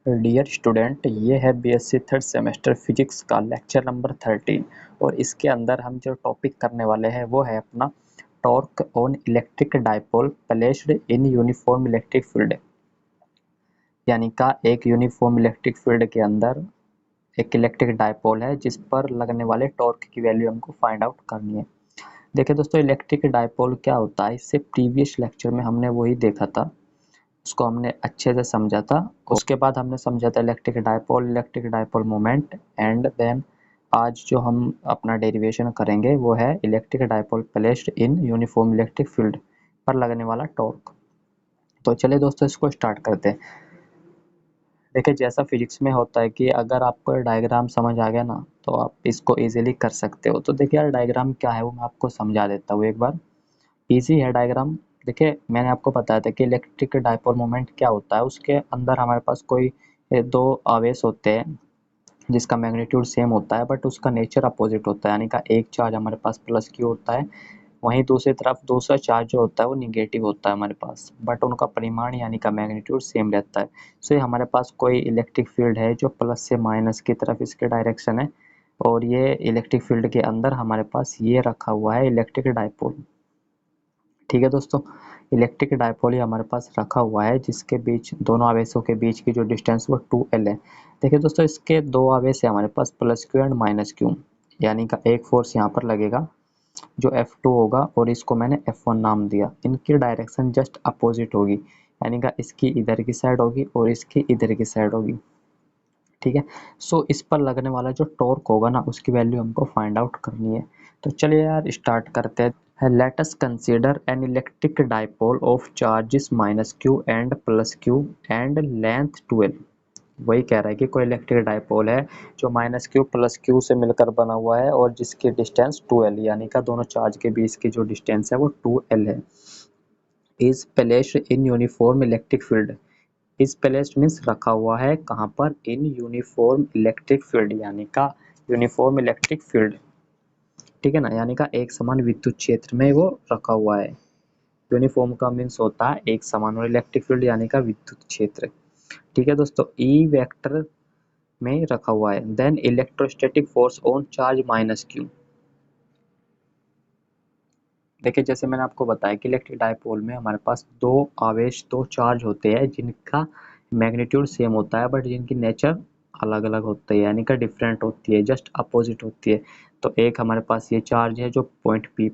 Dear student, ये है BSc third semester physics का लेक्चर नंबर 13 और इसके अंदर हम जो टॉपिक करने वाले हैं वो है अपना torque on electric dipole placed in uniform electric field. यानी का एक यूनिफॉर्म इलेक्ट्रिक फील्ड के अंदर एक इलेक्ट्रिक डाइपोल है जिस पर लगने वाले टॉर्क की वैल्यू हमको फाइंड आउट करनी है। देखिए दोस्तों, इलेक्ट्रिक डाइपोल क्या होता है, इससे प्रीवियस लेक्चर में हमने वही देखा था, उसको हमने अच्छे से समझा था। उसके बाद हमने समझा था electric dipole moment, and then आज जो हम अपना डेरिवेशन करेंगे वो है electric dipole placed in uniform electric field पर लगने वाला टॉर्क। तो चलिए दोस्तों, इसको स्टार्ट करते हैं। देखिए, जैसा फिजिक्स में होता है कि अगर आपको डायग्राम समझ आ गया ना तो आप इसको इजीली कर सकते हो। तो देखिए यार, डायग्राम क्या है वो मैं आपको समझा देता हूँ एक बार। इजी है डायग्राम। देखिए, मैंने आपको बताया था कि इलेक्ट्रिक डाइपोल मोमेंट क्या होता है। उसके अंदर हमारे पास कोई दो आवेश होते हैं जिसका मैग्नीट्यूड सेम होता है बट उसका नेचर अपोजिट होता है। यानी का एक चार्ज हमारे पास प्लस क्यू होता है, वहीं दूसरी तरफ दूसरा चार्ज जो होता है वो निगेटिव होता है हमारे पास, बट उनका परिमाण यानी का मैग्नीट्यूड सेम रहता है। सो ये हमारे पास कोई इलेक्ट्रिक फील्ड है जो प्लस से माइनस की तरफ इसके डायरेक्शन है, और ये इलेक्ट्रिक फील्ड के अंदर हमारे पास ये रखा हुआ है इलेक्ट्रिक डाइपोल। ठीक है दोस्तों, इलेक्ट्रिक डाइपोल ही हमारे पास रखा हुआ है जिसके बीच दोनों आवेशों के बीच की जो डिस्टेंस वो 2L है। देखिए दोस्तों, इसके दो आवेश है हमारे पास plus q and minus q, यानी का एक फोर्स यहाँ पर लगेगा जो F2 होगा और इसको मैंने F1 नाम दिया। इनकी डायरेक्शन जस्ट अपोजिट होगी, यानी का इसकी इधर की साइड होगी और इसकी इधर की साइड होगी। ठीक है। सो इस पर लगने वाला जो टॉर्क होगा ना उसकी वैल्यू हमको फाइंड आउट करनी है। तो चलिए यार स्टार्ट करते हैं। Let us consider an electric dipole of charges minus Q and plus q and length 12। वही कह रहा है कि कोई इलेक्ट्रिक डाइपोल है जो माइनस क्यू प्लस क्यू से मिलकर बना हुआ है और जिसकी डिस्टेंस 2L, यानी का दोनों चार्ज के बीच की जो डिस्टेंस है वो 2L है। Is placed in uniform electric field. इस प्लेस्ड मीन्स रखा हुआ है कहाँ पर, इन यूनिफॉर्म इलेक्ट्रिक फील्ड, यानी का यूनिफॉर्म इलेक्ट्रिक फील्ड। ठीक है ना, यानी का एक समान विद्युत क्षेत्र में वो रखा हुआ है। यूनिफॉर्म का मीन्स होता है एक समान, और इलेक्ट्रिक फील्ड यानी का विद्युत क्षेत्र। ठीक है दोस्तों, ई वेक्टर में रखा हुआ है। Then electrostatic force on charge minus Q. देखिए, जैसे मैंने आपको बताया कि इलेक्ट्रिक डाइपोल में हमारे पास दो आवेश दो चार्ज होते हैं जिनका मैग्नीट्यूड सेम होता है बट जिनकी नेचर अलग अलग होती है, यानी कि डिफरेंट होती है, जस्ट अपोजिट होती है। तो एक हमारे पास ये चार्ज है जो पॉइंट बी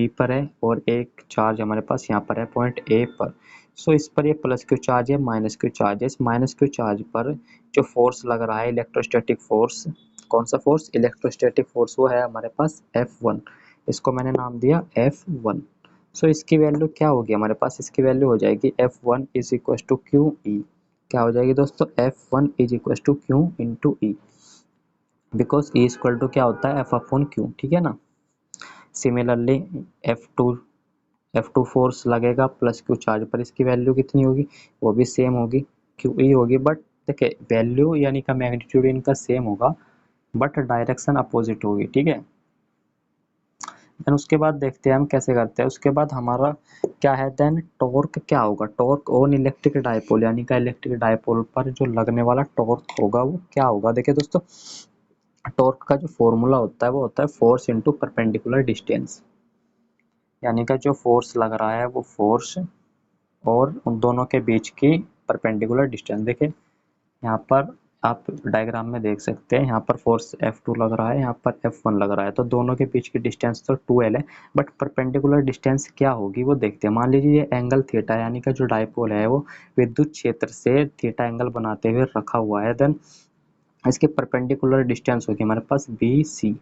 पर है और एक चार्ज हमारे पास यहाँ पर है पॉइंट ए पर। सो इस पर ये प्लस क्यू चार्ज है, माइनस क्यू चार्ज है। इस माइनस क्यू चार्ज पर जो फोर्स लग रहा है इलेक्ट्रोस्टैटिक फोर्स, कौन सा फोर्स, इलेक्ट्रोस्टैटिक फोर्स, वो है हमारे पास F1। इसको मैंने नाम दिया F1। सो इसकी वैल्यू क्या होगी हमारे पास, इसकी वैल्यू हो जाएगी F1 is equal to Q E. क्या हो जाएगी दोस्तों, F1 is equal to Q into E, because E equal to क्या होता है F अपॉन क्यू। ठीक है ना। सिमिलरली F2 F2 फोर्स लगेगा प्लस क्यू चार्ज पर, इसकी वैल्यू कितनी होगी, वो भी सेम होगी, क्यू ई होगी। बट देखिए, वैल्यू यानी का मैग्नीट्यूड इनका सेम होगा बट डायरेक्शन अपोजिट होगी। ठीक है। देन उसके बाद देखते हैं हम कैसे करते हैं। उसके बाद हमारा क्या है, देन टॉर्क क्या होगा, टॉर्क ऑन इलेक्ट्रिक डाइपोल, यानी का इलेक्ट्रिक डाइपोल पर जो लगने वाला टॉर्क होगा वो क्या होगा। देखिए दोस्तों, टॉर्क का जो फॉर्मूला होता है वो होता है फोर्स इनटू परपेंडिकुलर डिस्टेंस, यानी का जो फोर्स लग रहा है वो फोर्स और उन दोनों के बीच की परपेंडिकुलर डिस्टेंस। देखिए यहाँ पर आप डायग्राम में देख सकते हैं, यहाँ पर फोर्स F2 लग रहा है, यहाँ पर F1 लग रहा है, तो दोनों के बीच की डिस्टेंस तो 2L है, बट परपेंडिकुलर डिस्टेंस क्या होगी वो देखते हैं। मान लीजिए ये एंगल थीटा, यानी का जो डाइपोल है वो विद्युत क्षेत्र से थीटा एंगल बनाते हुए रखा हुआ है। देन इसके परपेंडिकुलर डिस्टेंस होगी हमारे पास BC।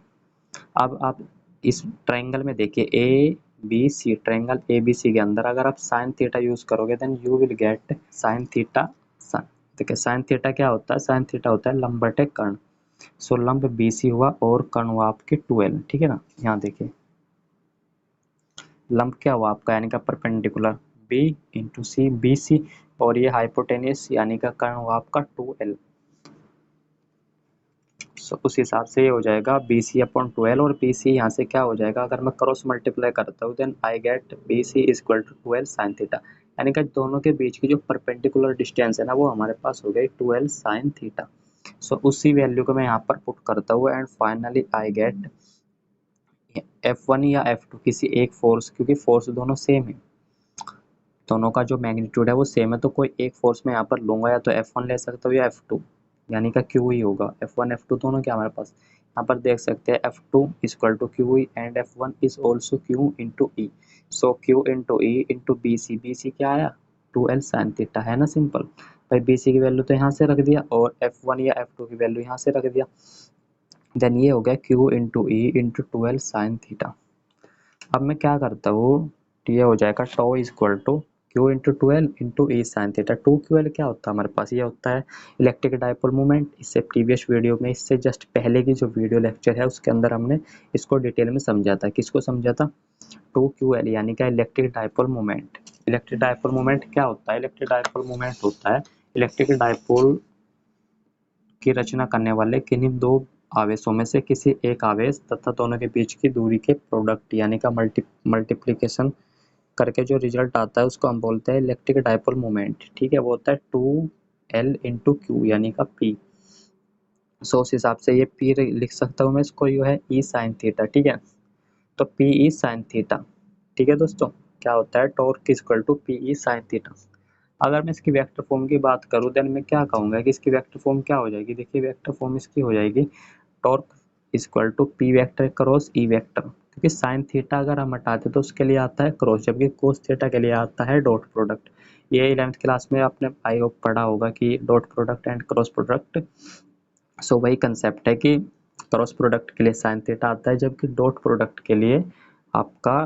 अब आप इस ट्रायंगल में देखिए ABC, ट्रायंगल ABC के अंदर अगर आप साइन थीटा यूज करोगे then you will get sine theta. देखिए साइन थीटा क्या होता है, साइन थीटा होता है लंब बटे कर्ण। सो लंब BC हुआ और कर्ण हुआ आपके 2L। ठीक है ना, यहाँ देखिए लंब क्या हुआ आपका, यानी का परपेंडिकुलर B इंटू सी BC, और ये हाइपोटेनियस यानी का कर्ण हुआ आपका 2L। सो उस हिसाब से ये हो जाएगा BC अपॉन 12, और BC यहाँ से क्या हो जाएगा, अगर मैं क्रॉस मल्टीप्लाई करता हूँ then I get BC is equal to 12 sine theta. यानी कि दोनों के बीच की जो परपेंडिकुलर डिस्टेंस है ना वो हमारे पास हो गई 2l sin थीटा। सो उसी वैल्यू को मैं यहाँ पर पुट करता हूँ and finally I get F1 या F2 किसी एक फोर्स, क्योंकि फोर्स दोनों सेम है, दोनों का जो मैग्नीट्यूड है वो सेम है, तो कोई एक फोर्स में यहाँ पर लूंगा या तो F1 ले सकता हूँ या F2, यानी का Q ही होगा। F1 F2 दोनों क्या हमारे पास यहाँ पर देख सकते हैं, F2 equal to Q E and F1 is also Q into E. So Q into E into B C, B C क्या आया 2l sin थीटा, है ना सिंपल। भाई बी सी की वैल्यू तो यहाँ से रख दिया और F1 या F2 की वैल्यू यहाँ से रख दिया, देन ये हो गया Q into E into 2l sin theta. अब मैं क्या करता हूँ, ये हो जाएगा tau equal to Q into 2l into E sine theta. 2ql क्या होता है हमारे पास, ये होता है इलेक्ट्रिक डाइपोल मोमेंट। इससे प्रीवियस वीडियो में, इससे जस्ट पहले की जो वीडियो लेक्चर है उसके अंदर हमने इसको डिटेल में समझा था। किसको समझा था, 2ql यानी क्या electric dipole moment. Electric dipole moment क्या होता है, इलेक्ट्रिक डाइपोल मोमेंट होता है इलेक्ट्रिक डाइपोल की रचना करने वाले किन्हीं दो आवेशों में से किसी एक आवेश तथा दोनों के बीच की दूरी के प्रोडक्ट यानी का मल्टीप्लिकेशन करके जो रिजल्ट आता है उसको हम बोलते हैं इलेक्ट्रिक डाइपोल मोमेंट। ठीक है, वो होता है 2l इंटू क्यू यानी का p। सो उस हिसाब से ये p लिख सकता हूँ मैं इसको, ये है e साइन थीटा। ठीक है, तो p e साइन थीटा। ठीक है दोस्तों, क्या होता है torque equal to p e sine theta. अगर मैं इसकी वेक्टर फॉर्म की बात करूँ देन मैं क्या कहूँगा कि इसकी वेक्टर फॉर्म क्या हो जाएगी। देखिए वेक्टर फॉर्म इसकी हो जाएगी torque equal to P vector cross E vector, क्योंकि साइन थीटा अगर हम हटाते तो उसके लिए आता है क्रॉस, जबकि कोस थीटा के लिए आता है डॉट प्रोडक्ट। ये 11th क्लास में आपने आई होप पढ़ा होगा कि dot product and cross product. So वही कंसेप्ट है कि क्रॉस प्रोडक्ट के लिए साइन थीटा आता है जबकि डॉट प्रोडक्ट के लिए आपका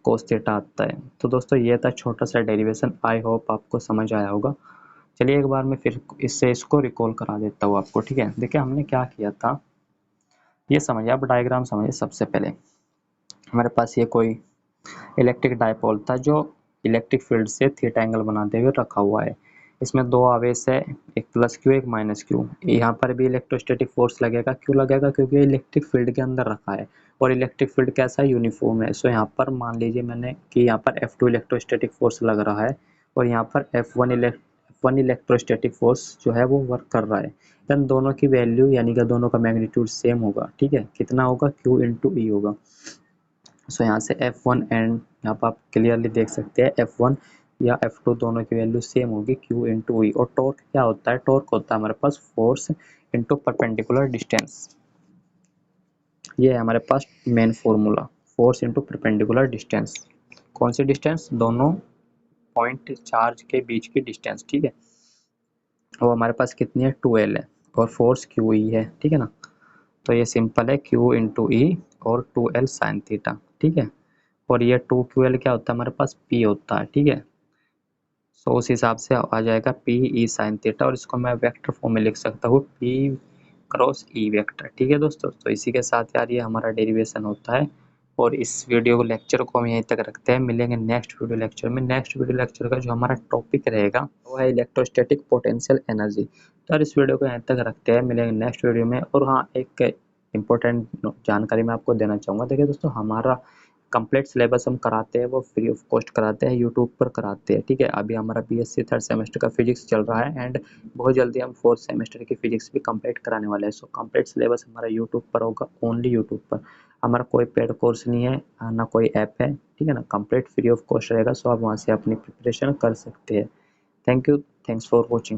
कोस थीटा आता है। तो दोस्तों ये था छोटा सा डेरिवेशन, आई होप आपको समझ आया होगा। चलिए एक बार मैं फिर इससे इसको रिकॉल करा देता हूँ आपको। ठीक है, देखिए हमने क्या किया था, ये समझिए, आप डायग्राम समझिए। सबसे पहले हमारे पास ये कोई इलेक्ट्रिक डाइपोल था जो इलेक्ट्रिक फील्ड से थीटा एंगल बनाते हुए रखा हुआ है। इसमें दो आवेश है, एक प्लस क्यू एक माइनस क्यू। यहाँ पर भी इलेक्ट्रोस्टैटिक फोर्स लगेगा, क्यों लगेगा, क्योंकि इलेक्ट्रिक फील्ड के अंदर रखा है और इलेक्ट्रिक फील्ड कैसा है, यूनिफॉर्म है। सो यहाँ पर मान लीजिए मैंने कि यहाँ पर F2 इलेक्ट्रोस्टैटिक फोर्स लग रहा है और यहाँ पर F1 इलेक्ट्रोस्टैटिक फोर्स जो है वो वर्क कर रहा है। देन दोनों की वैल्यू यानी कि दोनों का मैग्नीट्यूड सेम होगा। ठीक है, कितना होगा, Q इंटू ई होगा। सो यहाँ से F1 एंड यहाँ पर आप क्लियरली देख सकते हैं F1 या F2 दोनों की वैल्यू सेम होगी Q इंटू ई। और टॉर्क क्या होता है, टॉर्क होता है हमारे पास फोर्स इंटू परपेंडिकुलर डिस्टेंस। ये है हमारे पास main formula, force into perpendicular distance. कौन सी डिस्टेंस, दोनों पॉइंट चार्ज के बीच की डिस्टेंस। ठीक है, वो हमारे पास कितनी है 2l है और फोर्स क्यू ई है। ठीक है ना, तो ये सिंपल है Q इंटू ई और 2l साइन थीटा। ठीक है, और ये 2ql क्या होता है हमारे पास P होता है। ठीक है, सो उस हिसाब से आ जाएगा P E साइन थीटा और इसको मैं वेक्टर फॉर्म में लिख सकता हूँ P क्रॉस E वेक्टर। ठीक है दोस्तों, तो इसी के साथ यार ये हमारा डेरिवेशन होता है और इस वीडियो को लेक्चर को हम यहीं तक रखते हैं। मिलेंगे नेक्स्ट वीडियो लेक्चर में। नेक्स्ट वीडियो लेक्चर का जो हमारा टॉपिक रहेगा वो है इलेक्ट्रोस्टैटिक पोटेंशियल एनर्जी। तो यार इस वीडियो को यहीं तक रखते हैं, मिलेंगे नेक्स्ट वीडियो में। और हाँ, एक इम्पोर्टेंट जानकारी मैं आपको देना चाहूँगा। देखिए दोस्तों, हमारा कंप्लीट सिलेबस हम कराते हैं वो फ्री ऑफ कॉस्ट कराते हैं, यूट्यूब पर कराते हैं। ठीक है, अभी हमारा बीएससी थर्ड सेमेस्टर का फिजिक्स चल रहा है एंड बहुत जल्दी हम फोर्थ सेमेस्टर की फिजिक्स भी कंप्लीट कराने वाले हैं। सो कंप्लीट सिलेबस हमारा यूट्यूब पर होगा, ओनली यूट्यूब पर। हमारा कोई पेड कोर्स नहीं है, ना कोई ऐप है। ठीक है ना, कंप्लीट फ्री ऑफ कॉस्ट रहेगा। सो आप वहाँ से अपनी प्रिपरेशन कर सकते हैं। Thank you, thanks for watching.